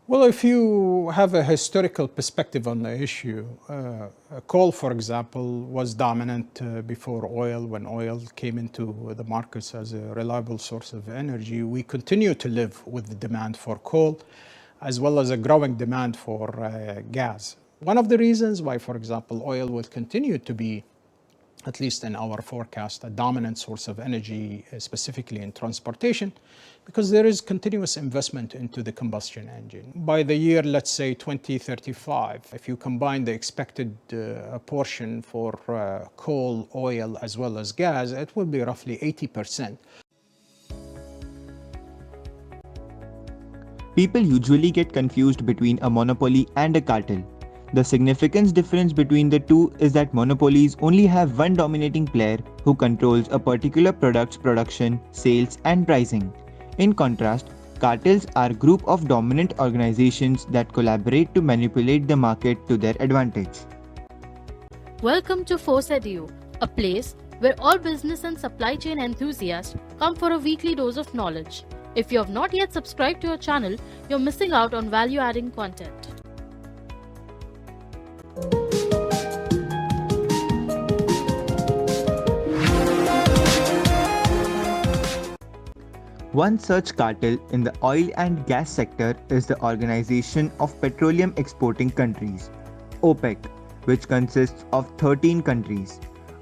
Well, if you have a historical perspective on the issue, coal, for example, was dominant before oil. When oil came into the markets as a reliable source of energy, we continue to live with the demand for coal, as well as a growing demand for gas. One of the reasons why, for example, oil will continue to be, at least in our forecast, a dominant source of energy, specifically in transportation, because there is continuous investment into the combustion engine. By the year, let's say 2035, if you combine the expected portion for coal, oil, as well as gas, it will be roughly 80%. People usually get confused between a monopoly and a cartel. The significant difference between the two is that monopolies only have one dominating player who controls a particular product's production, sales, and pricing. In contrast, cartels are a group of dominant organizations that collaborate to manipulate the market to their advantage. Welcome to Force Edu, a place where all business and supply chain enthusiasts come for a weekly dose of knowledge. If you have not yet subscribed to our channel, you're missing out on value-adding content. One such cartel in the oil and gas sector is the Organization of Petroleum Exporting Countries, OPEC, which consists of 13 countries.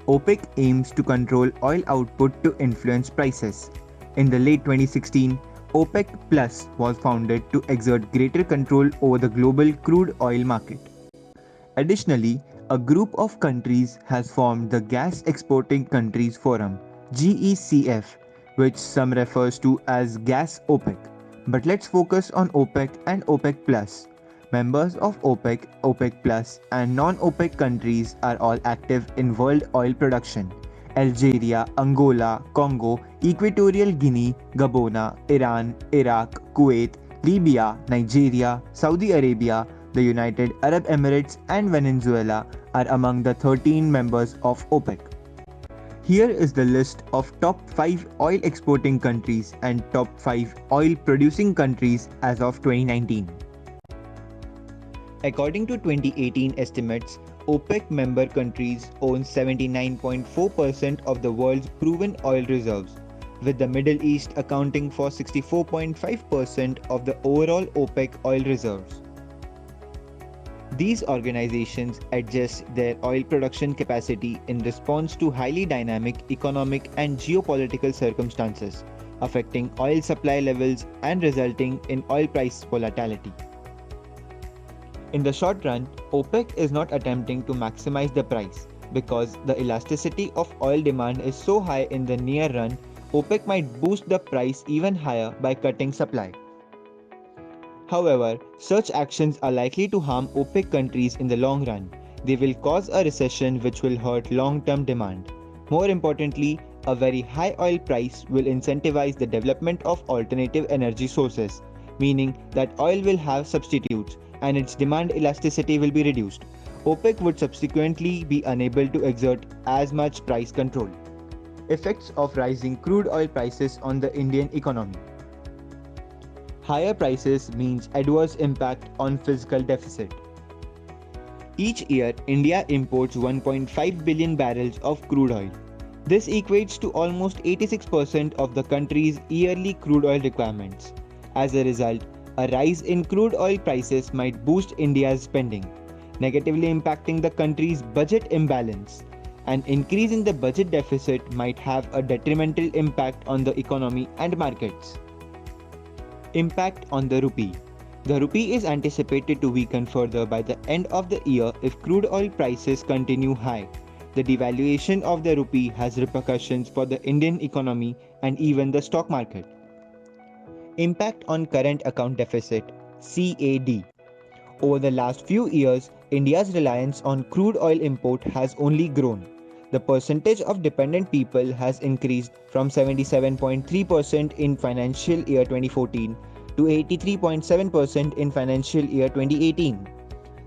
OPEC aims to control oil output to influence prices. In the late 2016, OPEC Plus was founded to exert greater control over the global crude oil market. Additionally, a group of countries has formed the Gas Exporting Countries Forum, GECF, which some refers to as Gas OPEC. But let's focus on OPEC and OPEC Plus. Members of OPEC, OPEC Plus, and non-OPEC countries are all active in world oil production. Algeria, Angola, Congo, Equatorial Guinea, Gabon, Iran, Iraq, Kuwait, Libya, Nigeria, Saudi Arabia, the United Arab Emirates, and Venezuela are among the 13 members of OPEC. Here is the list of top 5 oil exporting countries and top 5 oil producing countries as of 2019. According to 2018 estimates, OPEC member countries own 79.4% of the world's proven oil reserves, with the Middle East accounting for 64.5% of the overall OPEC oil reserves. These organizations adjust their oil production capacity in response to highly dynamic economic and geopolitical circumstances, affecting oil supply levels and resulting in oil price volatility. In the short run, OPEC is not attempting to maximize the price because the elasticity of oil demand is so high in the near run, OPEC might boost the price even higher by cutting supply. However, such actions are likely to harm OPEC countries in the long run. They will cause a recession which will hurt long-term demand. More importantly, a very high oil price will incentivize the development of alternative energy sources, meaning that oil will have substitutes and its demand elasticity will be reduced. OPEC would subsequently be unable to exert as much price control. Effects of rising crude oil prices on the Indian economy. Higher prices means adverse impact on fiscal deficit. Each year, India imports 1.5 billion barrels of crude oil. This equates to almost 86% of the country's yearly crude oil requirements. As a result, a rise in crude oil prices might boost India's spending, negatively impacting the country's budget imbalance. An increase in the budget deficit might have a detrimental impact on the economy and markets. Impact on the rupee. The rupee is anticipated to weaken further by the end of the year if crude oil prices continue high. The devaluation of the rupee has repercussions for the Indian economy and even the stock market. Impact on current account deficit (CAD). Over the last few years, India's reliance on crude oil import has only grown. The percentage of dependent people has increased from 77.3% in financial year 2014 to 83.7% in financial year 2018.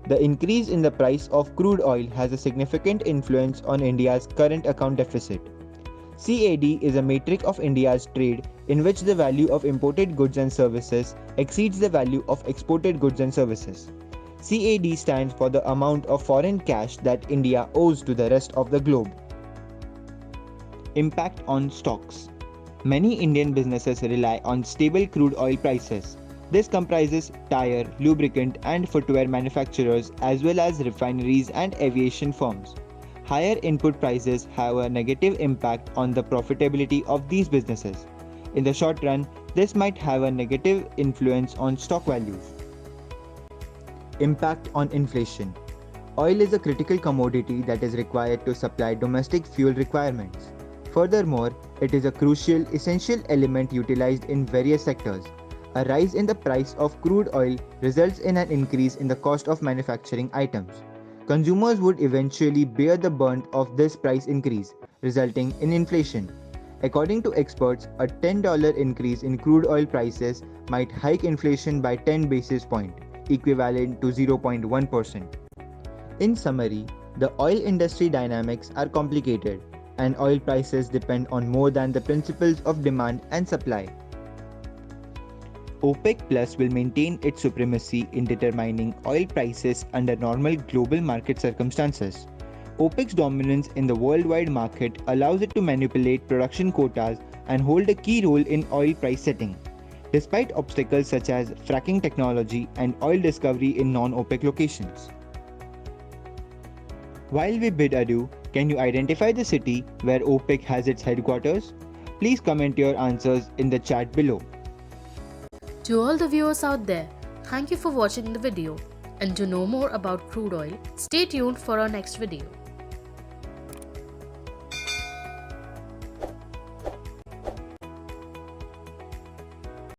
The increase in the price of crude oil has a significant influence on India's current account deficit. CAD is a metric of India's trade in which the value of imported goods and services exceeds the value of exported goods and services. CAD stands for the amount of foreign cash that India owes to the rest of the globe. Impact on stocks. Many Indian businesses rely on stable crude oil prices. This comprises tire, lubricant and footwear manufacturers as well as refineries and aviation firms. Higher input prices have a negative impact on the profitability of these businesses. In the short run, this might have a negative influence on stock values. Impact on inflation. Oil is a critical commodity that is required to supply domestic fuel requirements. Furthermore, it is a crucial, essential element utilized in various sectors. A rise in the price of crude oil results in an increase in the cost of manufacturing items. Consumers would eventually bear the brunt of this price increase, resulting in inflation. According to experts, a $10 increase in crude oil prices might hike inflation by 10 basis points, equivalent to 0.1%. In summary, the oil industry dynamics are complicated, and oil prices depend on more than the principles of demand and supply. OPEC Plus will maintain its supremacy in determining oil prices under normal global market circumstances. OPEC's dominance in the worldwide market allows it to manipulate production quotas and hold a key role in oil price setting, despite obstacles such as fracking technology and oil discovery in non-OPEC locations. While we bid adieu, can you identify the city where OPEC has its headquarters? Please comment your answers in the chat below. To all the viewers out there, thank you for watching the video. And to know more about crude oil, stay tuned for our next video.